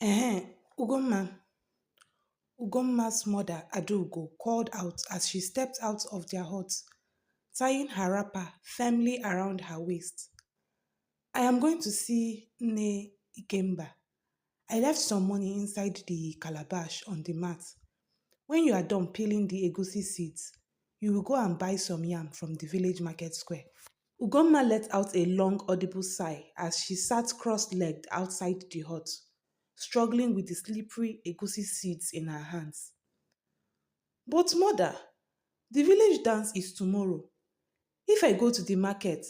Ugomma, Ugomma's mother, Adugo, called out as she stepped out of their hut, tying her wrapper firmly around her waist. I am going to see Ne Ikemba. I left some money inside the calabash on the mat. When you are done peeling the egusi seeds, you will go and buy some yam from the village market square. Ugomma let out a long, audible sigh as she sat cross legged outside the hut, struggling with the slippery egusi seeds in her hands. But, mother, the village dance is tomorrow. If I go to the market,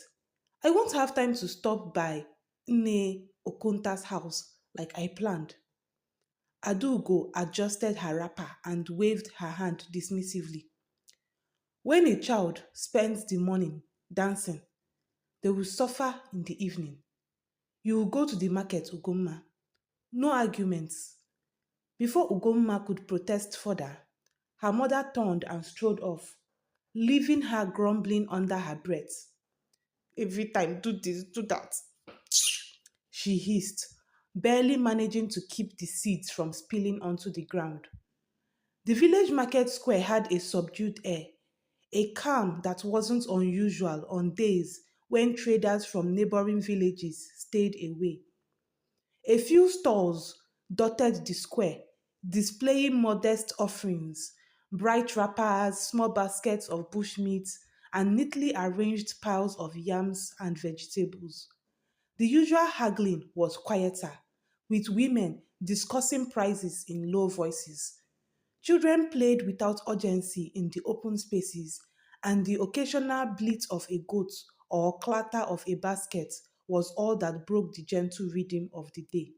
I won't have time to stop by Nne Okunta's house like I planned. Adugo adjusted her wrapper and waved her hand dismissively. When a child spends the morning dancing, they will suffer in the evening. You will go to the market, Ugomma. No arguments. Before Ugomma could protest further, her mother turned and strode off, leaving her grumbling under her breath. Every time, do this, do that, she hissed, barely managing to keep the seeds from spilling onto the ground. The village market square had a subdued air, a calm that wasn't unusual on days when traders from neighboring villages stayed away. A few stalls dotted the square, displaying modest offerings, bright wrappers, small baskets of bushmeat, and neatly arranged piles of yams and vegetables. The usual haggling was quieter, with women discussing prices in low voices. Children played without urgency in the open spaces, and the occasional bleat of a goat or clatter of a basket was all that broke the gentle rhythm of the day.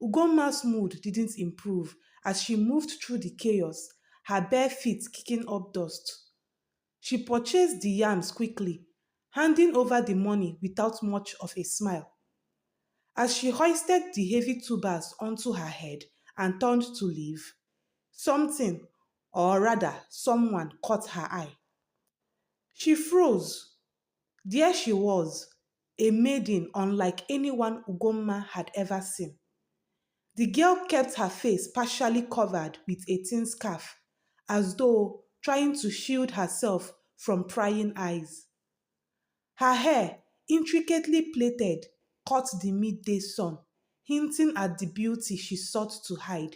Ugomma's mood didn't improve as she moved through the chaos, her bare feet kicking up dust. She purchased the yams quickly, handing over the money without much of a smile. As she hoisted the heavy tubers onto her head and turned to leave, something, or rather someone, caught her eye. She froze. There she was, a maiden unlike anyone Ugomma had ever seen. The girl kept her face partially covered with a thin scarf, as though trying to shield herself from prying eyes. Her hair, intricately plaited, caught the midday sun, hinting at the beauty she sought to hide.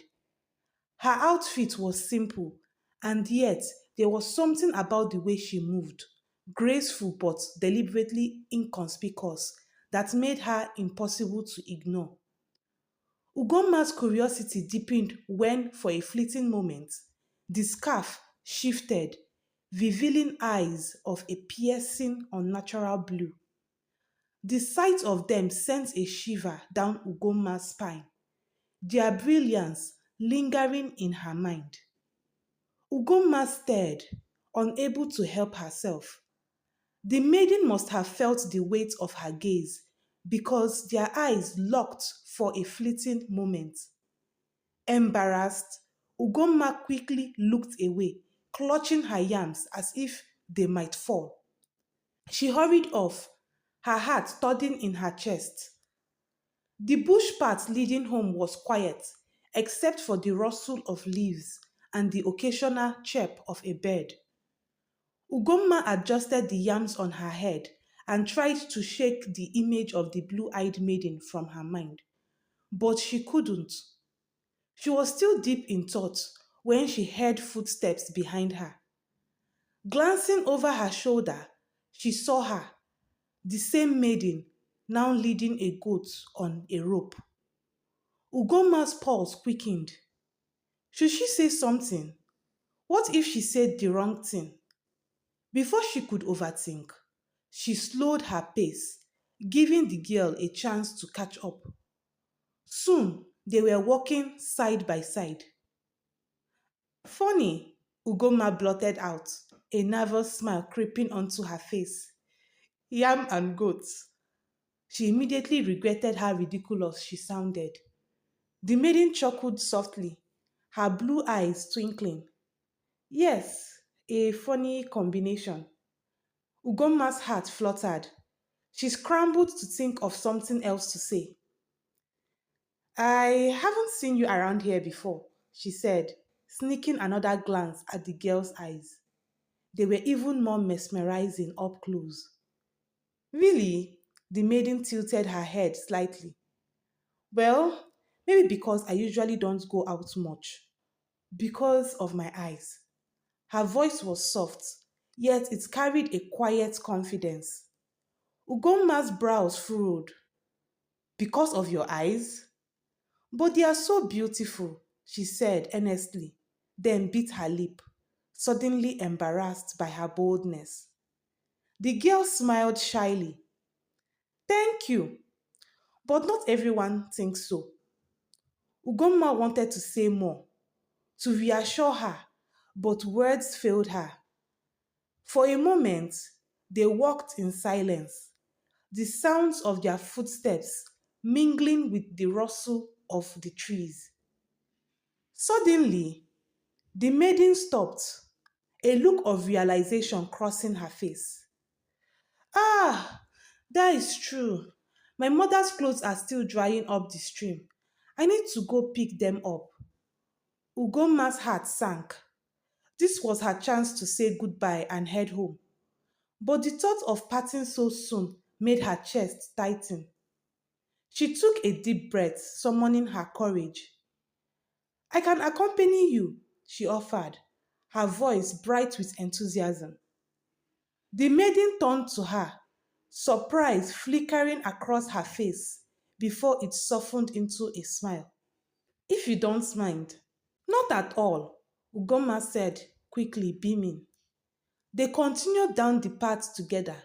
Her outfit was simple, and yet there was something about the way she moved, graceful but deliberately inconspicuous, that made her impossible to ignore. Ugomma's curiosity deepened when, for a fleeting moment, the scarf shifted, revealing eyes of a piercing, unnatural blue. The sight of them sent a shiver down Ugomma's spine, their brilliance lingering in her mind. Ugomma stared, unable to help herself. The maiden must have felt the weight of her gaze because their eyes locked for a fleeting moment. Embarrassed, Ugomma quickly looked away, clutching her yams as if they might fall. She hurried off, her heart thudding in her chest. The bush path leading home was quiet, except for the rustle of leaves and the occasional chirp of a bird. Ugomma adjusted the yams on her head and tried to shake the image of the blue eyed maiden from her mind, but she couldn't. She was still deep in thought when she heard footsteps behind her. Glancing over her shoulder, she saw her, the same maiden, now leading a goat on a rope. Ugomma's pulse quickened. Should she say something? What if she said the wrong thing? Before she could overthink, she slowed her pace, giving the girl a chance to catch up. Soon they were walking side by side. Funny, Ugomma blurted out, a nervous smile creeping onto her face. Yam and goats. She immediately regretted how ridiculous she sounded. The maiden chuckled softly, her blue eyes twinkling. Yes, a funny combination. Ugomma's heart fluttered. She scrambled to think of something else to say. I haven't seen you around here before, she said, sneaking another glance at the girl's eyes. They were even more mesmerizing up close. Really? The maiden tilted her head slightly. Well, maybe because I usually don't go out much. Because of my eyes. Her voice was soft, yet it carried a quiet confidence. Ugomma's brows furrowed. Because of your eyes? But they are so beautiful, she said earnestly, then bit her lip, suddenly embarrassed by her boldness. The girl smiled shyly. Thank you, but not everyone thinks so. Ugomma wanted to say more, to reassure her, but words failed her. For a moment, they walked in silence, the sounds of their footsteps mingling with the rustle of the trees. Suddenly, the maiden stopped, a look of realization crossing her face. Ah, that is true. My mother's clothes are still drying up the stream. I need to go pick them up. Ugomma's heart sank. This was her chance to say goodbye and head home. But the thought of parting so soon made her chest tighten. She took a deep breath, summoning her courage. I can accompany you, she offered, her voice bright with enthusiasm. The maiden turned to her, surprise flickering across her face before it softened into a smile. If you don't mind. Not at all, Ugomma said, quickly beaming. They continued down the path together,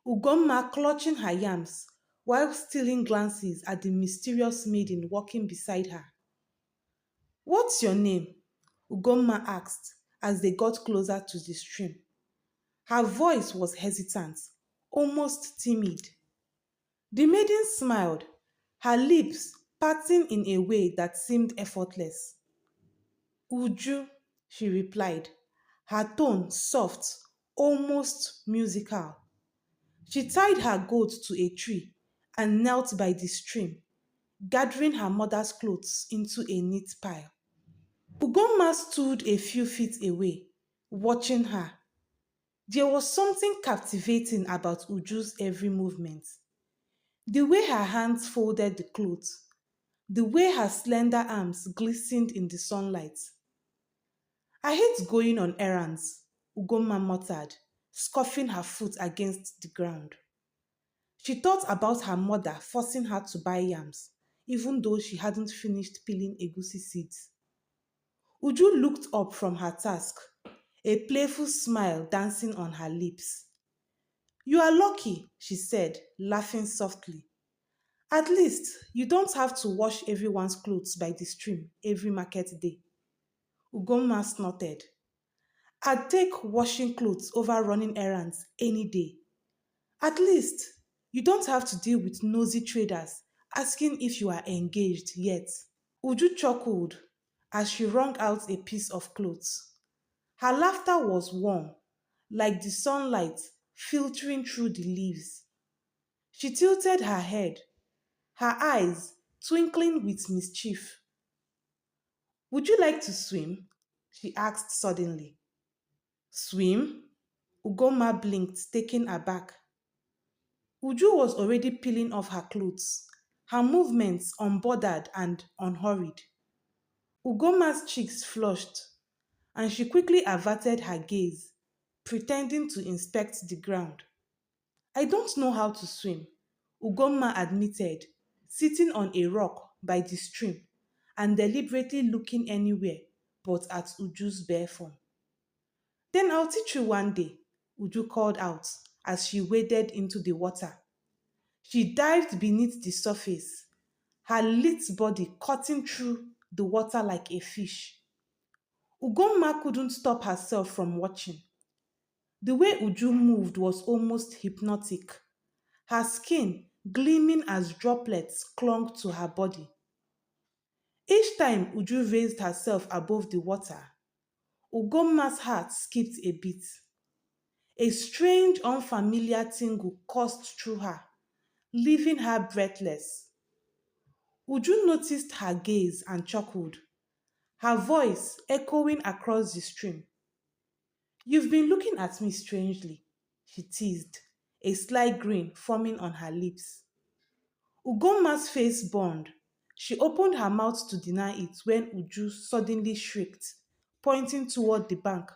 Ugomma clutching her yams while stealing glances at the mysterious maiden walking beside her. What's your name? Ugomma asked as they got closer to the stream. Her voice was hesitant, almost timid. The maiden smiled, her lips parting in a way that seemed effortless. Uju, she replied, her tone soft, almost musical. She tied her goat to a tree and knelt by the stream, gathering her mother's clothes into a neat pile. Ugomma stood a few feet away, watching her. There was something captivating about Uju's every movement. The way her hands folded the clothes, the way her slender arms glistened in the sunlight. I hate going on errands, Ugomma muttered, scuffing her foot against the ground. She thought about her mother forcing her to buy yams, even though she hadn't finished peeling egusi seeds. Uju looked up from her task, a playful smile dancing on her lips. You are lucky, she said, laughing softly. At least you don't have to wash everyone's clothes by the stream every market day. Ugomma snorted. I'd take washing clothes over running errands any day. At least you don't have to deal with nosy traders asking if you are engaged yet. Uju chuckled as she wrung out a piece of cloth. Her laughter was warm, like the sunlight filtering through the leaves. She tilted her head, her eyes twinkling with mischief. Would you like to swim? She asked suddenly. Swim? Ugoma blinked, taken aback. Uju was already peeling off her clothes, her movements unbothered and unhurried. Ugoma's cheeks flushed, and she quickly averted her gaze, pretending to inspect the ground. I don't know how to swim, Ugoma admitted, sitting on a rock by the stream and deliberately looking anywhere but at Uju's bare form. Then I'll teach you one day, Uju called out as she waded into the water. She dived beneath the surface, her lit body cutting through the water like a fish. Ugomma couldn't stop herself from watching. The way Uju moved was almost hypnotic, her skin gleaming as droplets clung to her body. Each time Uju raised herself above the water, Ugomma's heart skipped a beat. A strange, unfamiliar tingle coursed through her, leaving her breathless. Uju noticed her gaze and chuckled, her voice echoing across the stream. You've been looking at me strangely, she teased, a sly grin forming on her lips. Ugomma's face burned. She opened her mouth to deny it when Uju suddenly shrieked, pointing toward the bank.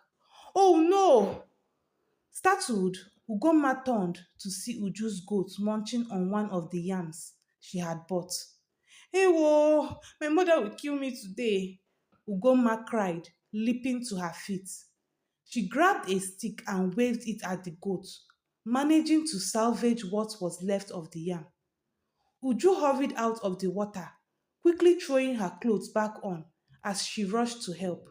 Oh no! Startled, Ugomma turned to see Uju's goat munching on one of the yams she had bought. Hey, whoa! My mother will kill me today! Ugomma cried, leaping to her feet. She grabbed a stick and waved it at the goat, managing to salvage what was left of the yam. Uju hurried out of the water, quickly throwing her clothes back on as she rushed to help.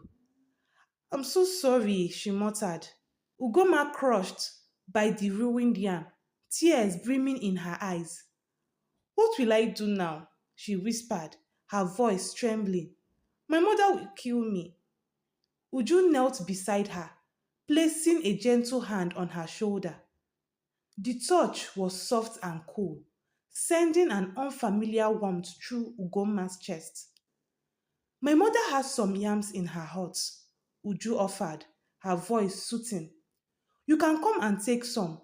I'm so sorry, she muttered. Ugoma crushed by the ruined yam, tears brimming in her eyes. What will I do now? She whispered, her voice trembling. My mother will kill me. Uju knelt beside her, placing a gentle hand on her shoulder. The touch was soft and cool, sending an unfamiliar warmth through Ugoma's chest. My mother has some yams in her hut, Uju offered, her voice soothing. You can come and take some.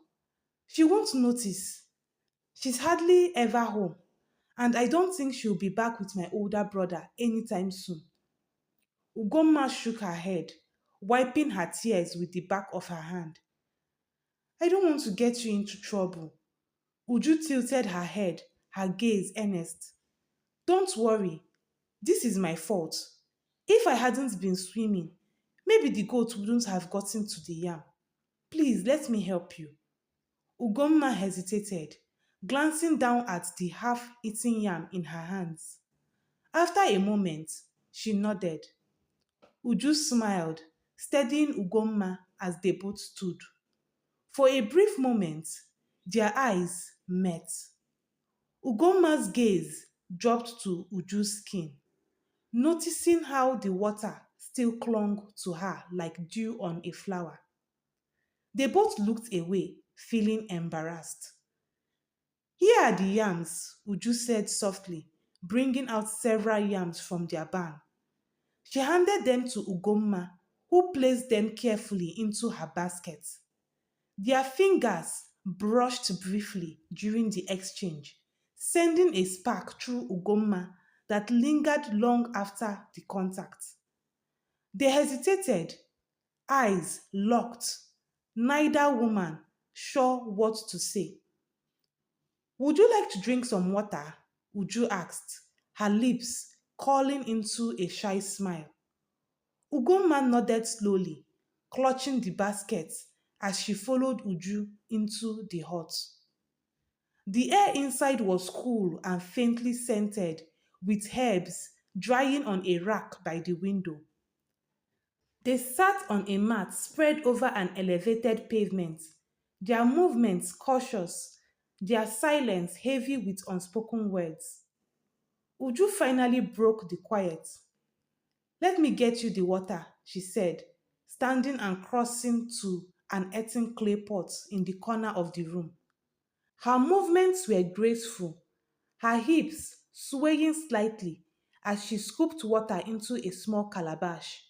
She won't notice. She's hardly ever home, and I don't think she'll be back with my older brother anytime soon. Ugomma shook her head, wiping her tears with the back of her hand. I don't want to get you into trouble. Uju tilted her head, her gaze earnest. Don't worry, this is my fault. If I hadn't been swimming, maybe the goat wouldn't have gotten to the yam. Please let me help you. Ugomma hesitated, glancing down at the half eaten yam in her hands. After a moment, she nodded. Uju smiled, steadying Ugomma as they both stood. For a brief moment, their eyes met. Ugomma's gaze dropped to Uju's skin, noticing how the water still clung to her like dew on a flower. They both looked away, feeling embarrassed. Here are the yams, Uju said softly, bringing out several yams from their barn. She handed them to Ugomma, who placed them carefully into her basket. Their fingers brushed briefly during the exchange, sending a spark through Ugomma that lingered long after the contact. They hesitated, eyes locked, neither woman sure what to say. Would you like to drink some water? Uju asked, her lips curling into a shy smile. Ugomma nodded slowly, clutching the basket as she followed Uju into the hut. The air inside was cool and faintly scented, with herbs drying on a rack by the window. They sat on a mat spread over an elevated pavement, their movements cautious, their silence heavy with unspoken words. Uju finally broke the quiet. Let me get you the water, she said, standing and crossing to an earthen clay pot in the corner of the room. Her movements were graceful, her hips swaying slightly as she scooped water into a small calabash.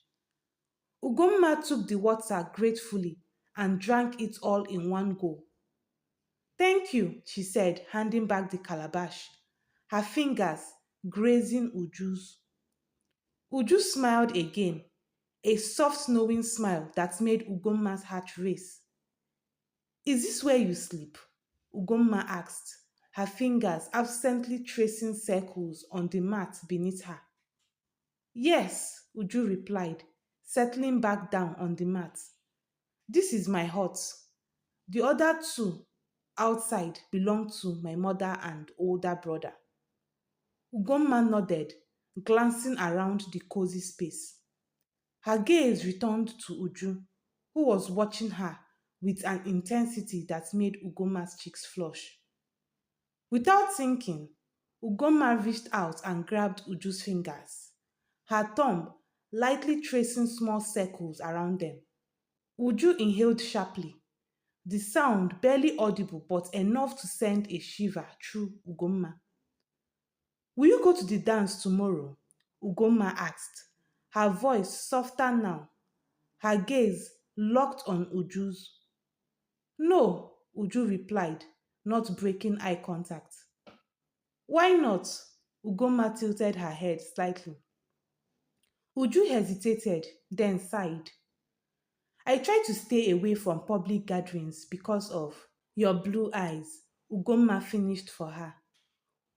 Ugomma took the water gratefully and drank it all in one go. Thank you, she said, handing back the calabash, her fingers grazing Uju's. Uju smiled again, a soft knowing smile that made Ugomma's heart race. Is this where you sleep? Ugomma asked, her fingers absently tracing circles on the mat beneath her. Yes, Uju replied, settling back down on the mat. This is my hut. The other two outside belong to my mother and older brother. Ugomma nodded, glancing around the cozy space. Her gaze returned to Uju, who was watching her with an intensity that made Ugomma's cheeks flush. Without thinking, Ugomma reached out and grabbed Uju's fingers, her thumb lightly tracing small circles around them. Uju inhaled sharply, the sound barely audible but enough to send a shiver through Ugomma. Will you go to the dance tomorrow? Ugomma asked, her voice softer now, her gaze locked on Uju's. No, Uju replied, not breaking eye contact. Why not? Ugomma tilted her head slightly. Uju hesitated, then sighed. I try to stay away from public gatherings because of your blue eyes, Ugomma finished for her.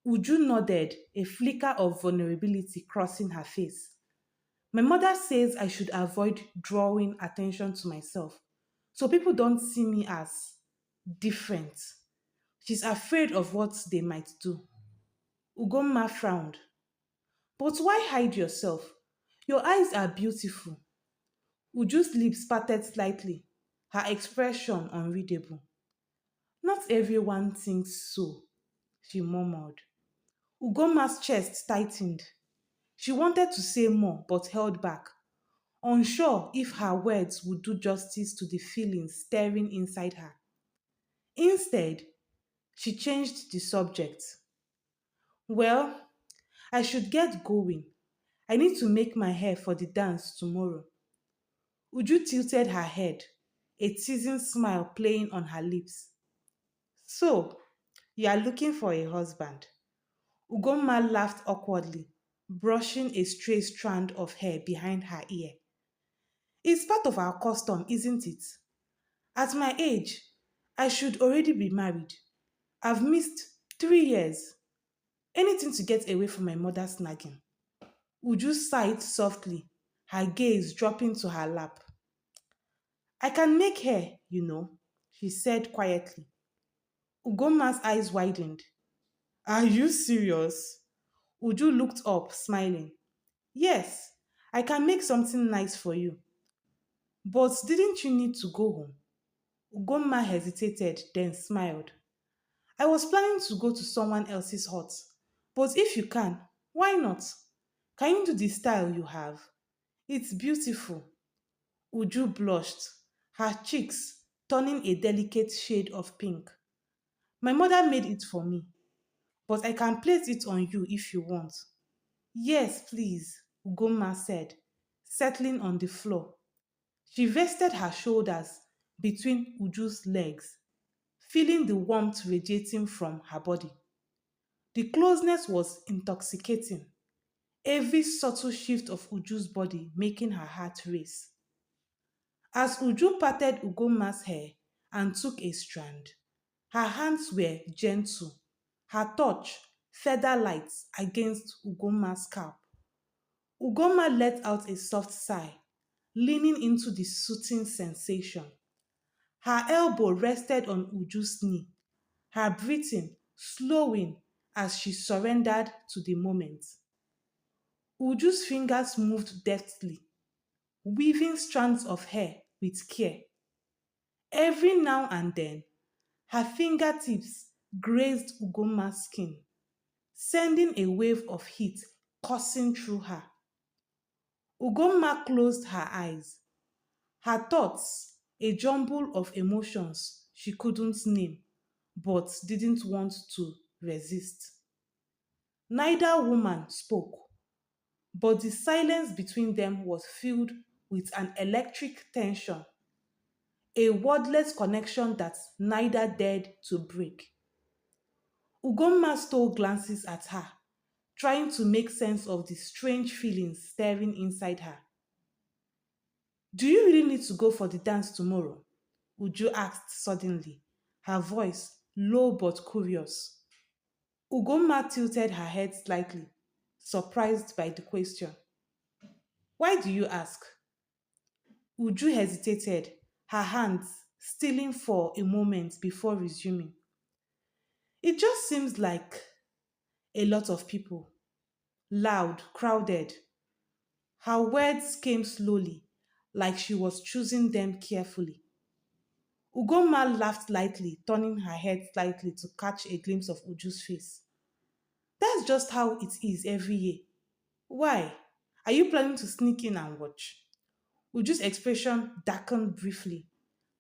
Uju nodded, a flicker of vulnerability crossing her face. My mother says I should avoid drawing attention to myself so people don't see me as different. She's afraid of what they might do. Ugomma frowned. But why hide yourself? Your eyes are beautiful. Uju's lips parted slightly, her expression unreadable. Not everyone thinks so, she murmured. Ugomma's chest tightened. She wanted to say more but held back, unsure if her words would do justice to the feelings stirring inside her. Instead, she changed the subject. Well, I should get going. I need to make my hair for the dance tomorrow. Uju tilted her head, a teasing smile playing on her lips. So, you are looking for a husband? Ugomma laughed awkwardly, brushing a stray strand of hair behind her ear. It's part of our custom, isn't it? At my age, I should already be married. I've missed 3 years. Anything to get away from my mother's nagging. Uju sighed softly, her gaze dropping to her lap. I can make hair, she said quietly. Ugomma's eyes widened. Are you serious? Uju looked up, smiling. Yes, I can make something nice for you. But didn't you need to go home? Ugomma hesitated, then smiled. I was planning to go to someone else's hut. But if you can, why not? Can you do the style you have? It's beautiful. Uju blushed, her cheeks turning a delicate shade of pink. My mother made it for me, but I can place it on you if you want. Yes, please, Ugomma said, settling on the floor. She rested her shoulders between Uju's legs, feeling the warmth radiating from her body. The closeness was intoxicating, every subtle shift of Uju's body making her heart race. As Uju parted Ugomma's hair and took a strand, her hands were gentle, her touch feather light against Ugomma's scalp. Ugomma let out a soft sigh, leaning into the soothing sensation. Her elbow rested on Uju's knee, her breathing slowing as she surrendered to the moment. Uju's fingers moved deftly, weaving strands of hair with care. Every now and then, her fingertips grazed Ugomma's skin, sending a wave of heat coursing through her. Ugomma closed her eyes, her thoughts a jumble of emotions she couldn't name but didn't want to resist. Neither woman spoke, but the silence between them was filled with an electric tension, a wordless connection that neither dared to break. Ugomma stole glances at her, trying to make sense of the strange feelings stirring inside her. Do you really need to go for the dance tomorrow? Uju asked suddenly, her voice low but curious. Ugomma tilted her head slightly, surprised by the question. Why do you ask? Uju hesitated, her hands stilling for a moment before resuming. It just seems like a lot of people, loud, crowded. Her words came slowly, like she was choosing them carefully. Ugomma laughed lightly, turning her head slightly to catch a glimpse of Uju's face. That's just how it is every year. Why? Are you planning to sneak in and watch? Uju's expression darkened briefly,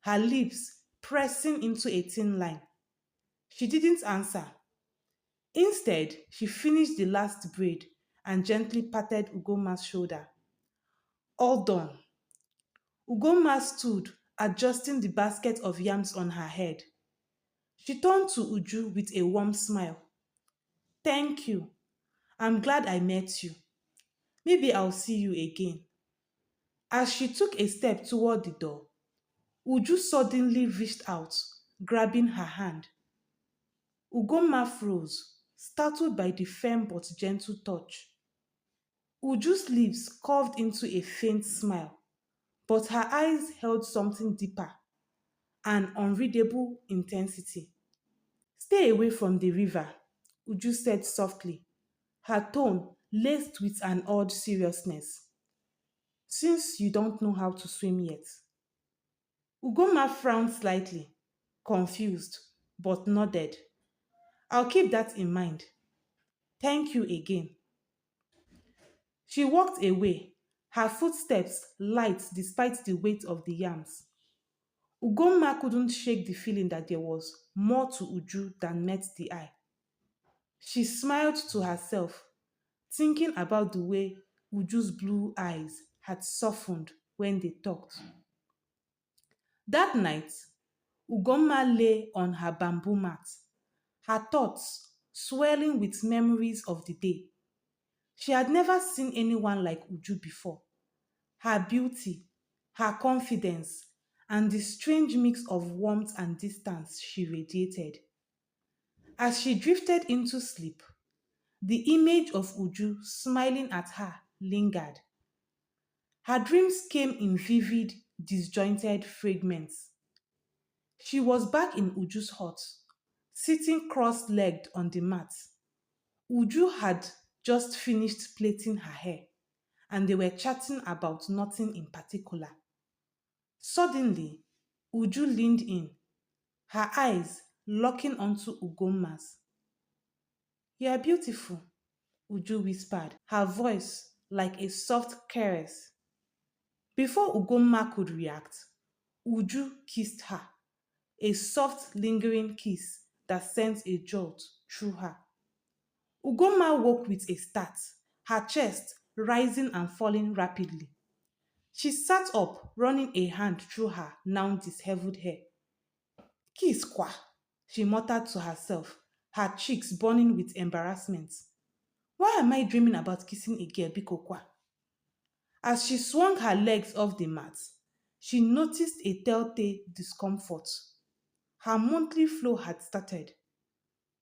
her lips pressing into a thin line. She didn't answer. Instead, she finished the last braid and gently patted Ugoma's shoulder. All done. Ugomma stood, adjusting the basket of yams on her head. She turned to Uju with a warm smile. Thank you. I'm glad I met you. Maybe I'll see you again. As she took a step toward the door, Uju suddenly reached out, grabbing her hand. Ugomma froze, startled by the firm but gentle touch. Uju's lips curved into a faint smile, but her eyes held something deeper, an unreadable intensity. Stay away from the river, Uju said softly, her tone laced with an odd seriousness. Since you don't know how to swim yet. Ugoma frowned slightly, confused, but nodded. I'll keep that in mind. Thank you again. She walked away, her footsteps light despite the weight of the yams. Ugoma couldn't shake the feeling that there was more to Uju than met the eye. She smiled to herself, thinking about the way Uju's blue eyes had softened when they talked. That night, Ugomma lay on her bamboo mat, her thoughts swirling with memories of the day. She had never seen anyone like Uju before. Her beauty, her confidence, and the strange mix of warmth and distance she radiated. As she drifted into sleep, the image of Uju smiling at her lingered. Her dreams came in vivid, disjointed fragments. She was back in Uju's hut, sitting cross legged on the mat. Uju had just finished plaiting her hair, and they were chatting about nothing in particular. Suddenly, Uju leaned in, her eyes locking onto Ugomma's. You are beautiful, Uju whispered, her voice like a soft caress. Before Ugomma could react, Uju kissed her, a soft, lingering kiss that sent a jolt through her. Ugomma woke with a start, her chest rising and falling rapidly. She sat up, running a hand through her now disheveled hair. Kiss kwa, she muttered to herself, her cheeks burning with embarrassment. Why am I dreaming about kissing a girl, Biko kwa? As she swung her legs off the mat, she noticed a telltale discomfort. Her monthly flow had started.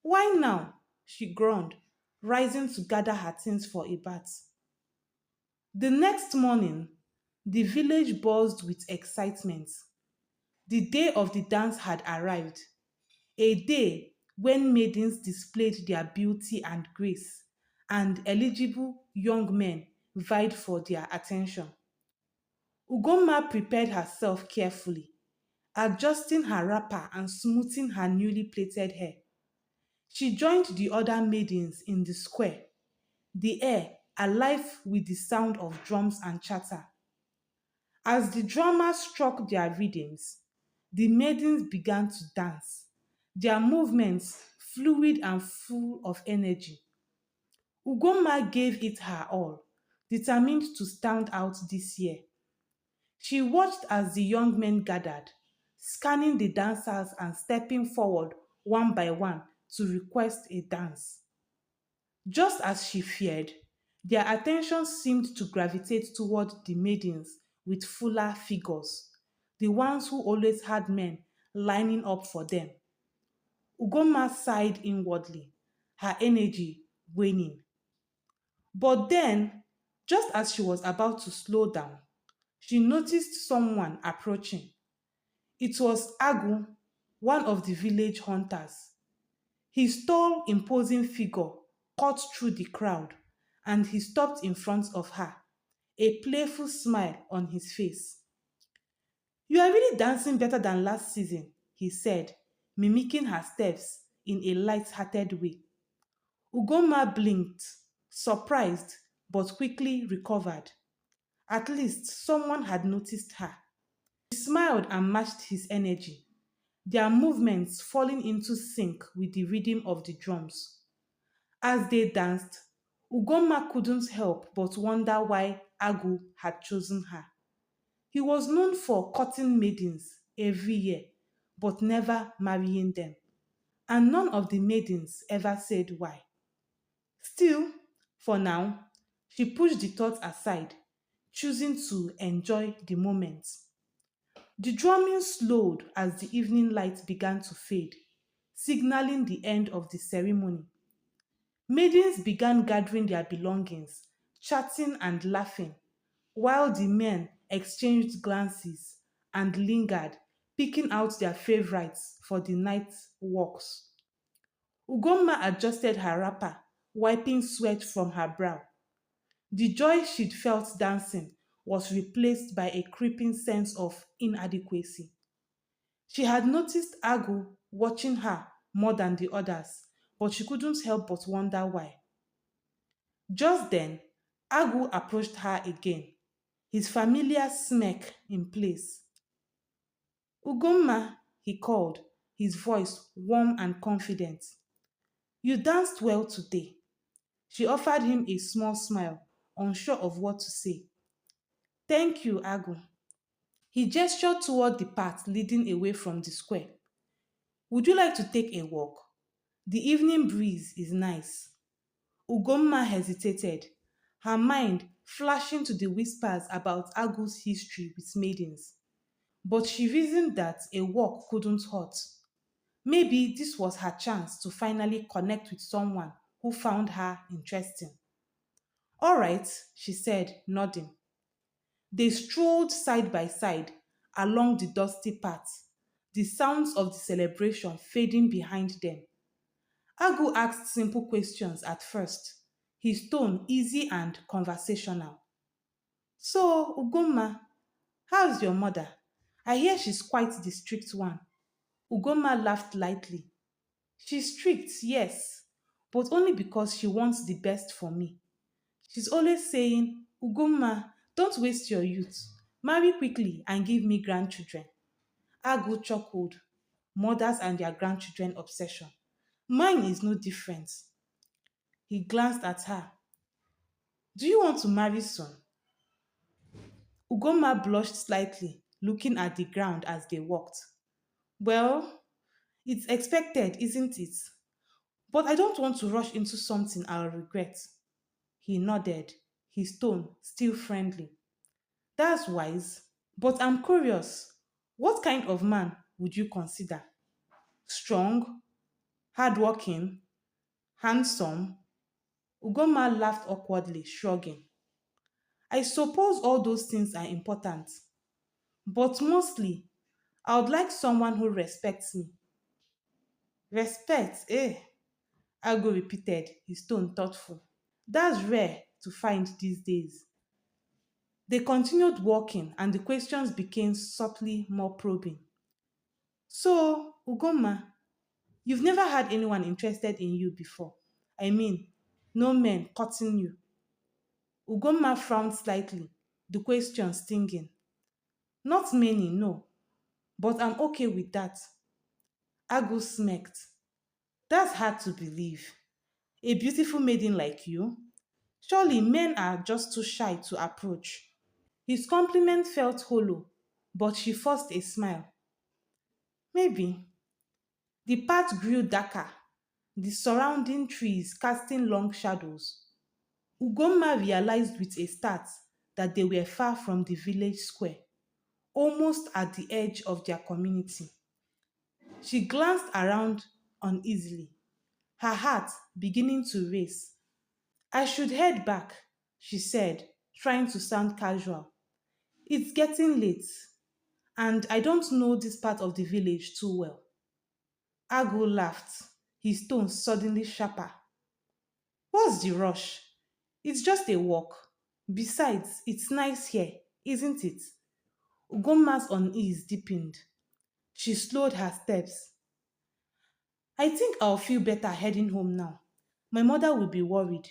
Why now? She groaned, rising to gather her things for a bath. The next morning, the village buzzed with excitement. The day of the dance had arrived, a day when maidens displayed their beauty and grace, and eligible young men vied for their attention. Ugomma prepared herself carefully, adjusting her wrapper and smoothing her newly plaited hair. She joined the other maidens in the square, the air alive with the sound of drums and chatter. As the drummers struck their rhythms, the maidens began to dance, their movements fluid and full of energy. Ugomma gave it her all, determined to stand out this year. She watched as the young men gathered, scanning the dancers and stepping forward one by one to request a dance. Just as she feared, their attention seemed to gravitate toward the maidens with fuller figures, the ones who always had men lining up for them. Ugoma sighed inwardly, her energy waning. But then, just as she was about to slow down, she noticed someone approaching. It was Agu, one of the village hunters. His tall, imposing figure cut through the crowd, and he stopped in front of her, a playful smile on his face. You are really dancing better than last season, he said, mimicking her steps in a light-hearted way. Ugoma blinked, surprised, but quickly recovered. At least someone had noticed her. She smiled and matched his energy, their movements falling into sync with the rhythm of the drums. As they danced, Ugomma couldn't help but wonder why Agu had chosen her. He was known for courting maidens every year, but never marrying them. And none of the maidens ever said why. Still, for now, she pushed the thought aside, choosing to enjoy the moment. The drumming slowed as the evening light began to fade, signaling the end of the ceremony. Maidens began gathering their belongings, chatting and laughing, while the men exchanged glances and lingered, picking out their favorites for the night walks. Ugomma adjusted her wrapper, wiping sweat from her brow. The joy she'd felt dancing was replaced by a creeping sense of inadequacy. She had noticed Agu watching her more than the others, but she couldn't help but wonder why. Just then, Agu approached her again, his familiar smirk in place. Ugomma, he called, his voice warm and confident. You danced well today. She offered him a small smile, unsure of what to say. Thank you, Agu. He gestured toward the path leading away from the square. Would you like to take a walk? The evening breeze is nice. Ugomma hesitated, her mind flashing to the whispers about Agu's history with maidens. But she reasoned that a walk couldn't hurt. Maybe this was her chance to finally connect with someone who found her interesting. All right, she said, nodding. They strolled side by side along the dusty path, the sounds of the celebration fading behind them. Agu asked simple questions at first, his tone easy and conversational. So, Ugomma, how's your mother? I hear she's quite the strict one. Ugomma laughed lightly. She's strict, yes, but only because she wants the best for me. She's always saying, Ugomma, don't waste your youth. Marry quickly and give me grandchildren. Agu chuckled. Mothers and their grandchildren obsession. Mine is no different. He glanced at her. Do you want to marry soon? Ugomma blushed slightly, looking at the ground as they walked. Well, it's expected, isn't it? But I don't want to rush into something I'll regret. He nodded, his tone still friendly. That's wise. But I'm curious, what kind of man would you consider? Strong, hardworking, handsome? Ugoma laughed awkwardly, shrugging. I suppose all those things are important, but mostly, I would like someone who respects me. Respect, eh? Ago repeated, his tone thoughtful. That's rare to find these days. They continued walking, and the questions became subtly more probing. So, Ugoma, you've never had anyone interested in you before. I mean, no men courting you. Ugoma frowned slightly, the question stinging. Not many, no, but I'm okay with that. Agu smirked. That's hard to believe. A beautiful maiden like you? Surely men are just too shy to approach. His compliment felt hollow, but she forced a smile. Maybe. The path grew darker, the surrounding trees casting long shadows. Ugomma realized with a start that they were far from the village square, almost at the edge of their community. She glanced around uneasily, her heart beginning to race. I should head back, she said, trying to sound casual. It's getting late, and I don't know this part of the village too well. Agu laughed, his tone suddenly sharper. What's the rush? It's just a walk. Besides, it's nice here, isn't it? Ugomma's unease deepened. She slowed her steps. I think I'll feel better heading home now. My mother will be worried.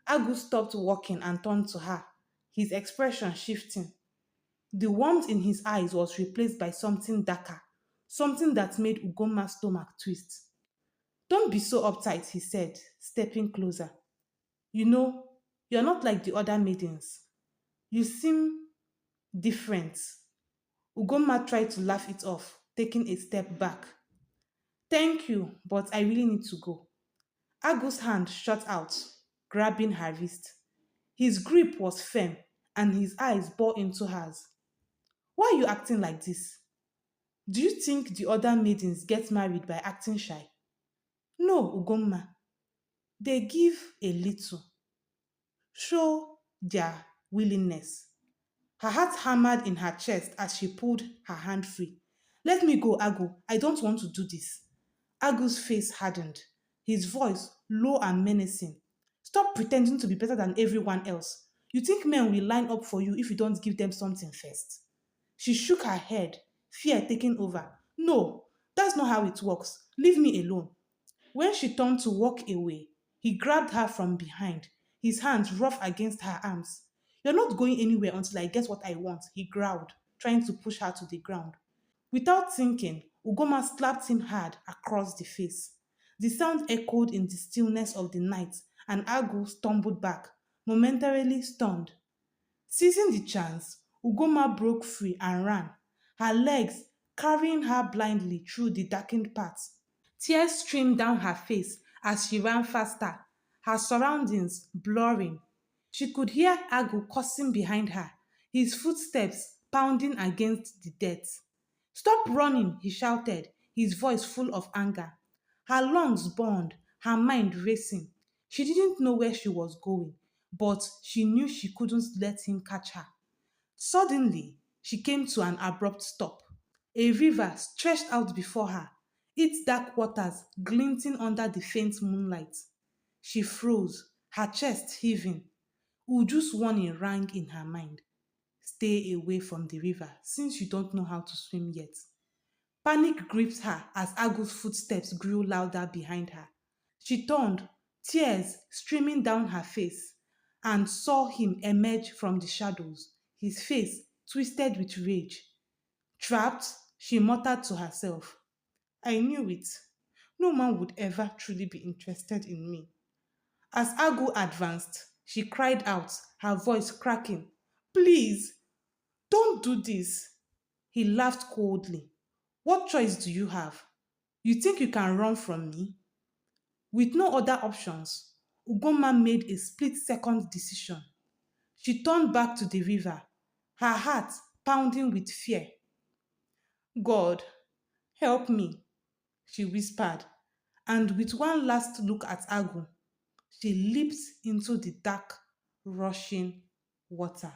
Agu stopped walking and turned to her, his expression shifting. The warmth in his eyes was replaced by something darker, something that made Ugomma's stomach twist. Don't be so uptight, he said, stepping closer. You know, you're not like the other maidens. You seem different. Ugomma tried to laugh it off, taking a step back. Thank you, but I really need to go. Agu's hand shot out, grabbing her wrist. His grip was firm, and his eyes bore into hers. Why are you acting like this? Do you think the other maidens get married by acting shy? No, Ugomma. They give a little, show their willingness. Her heart hammered in her chest as she pulled her hand free. Let me go, Agu. I don't want to do this. Agu's face hardened, his voice low and menacing. Stop pretending to be better than everyone else. You think men will line up for you if you don't give them something first? She shook her head, fear taking over. No, that's not how it works. Leave me alone. When she turned to walk away, he grabbed her from behind, his hands rough against her arms. You're not going anywhere until I get what I want, he growled, trying to push her to the ground. Without thinking, Ugoma slapped him hard across the face. The sound echoed in the stillness of the night, and Agu stumbled back, momentarily stunned. Seizing the chance, Ugoma broke free and ran, her legs carrying her blindly through the darkened path. Tears streamed down her face as she ran faster, her surroundings blurring. She could hear Agu cursing behind her, his footsteps pounding against the dirt. Stop running, he shouted, his voice full of anger. Her lungs burned, her mind racing. She didn't know where she was going, but she knew she couldn't let him catch her. Suddenly, she came to an abrupt stop. A river stretched out before her, its dark waters glinting under the faint moonlight. She froze, her chest heaving. Uju's warning rang in her mind. Stay away from the river since you don't know how to swim yet. Panic gripped her as Agu's footsteps grew louder behind her. She turned, tears streaming down her face, and saw him emerge from the shadows, his face twisted with rage. Trapped, she muttered to herself, I knew it. No man would ever truly be interested in me. As Agu advanced, she cried out, her voice cracking, Please, don't do this. He laughed coldly. What choice do you have? You think you can run from me? With no other options, Ugoma made a split second decision. She turned back to the river, her heart pounding with fear. God, help me, she whispered, and with one last look at Agu, she leaped into the dark, rushing water.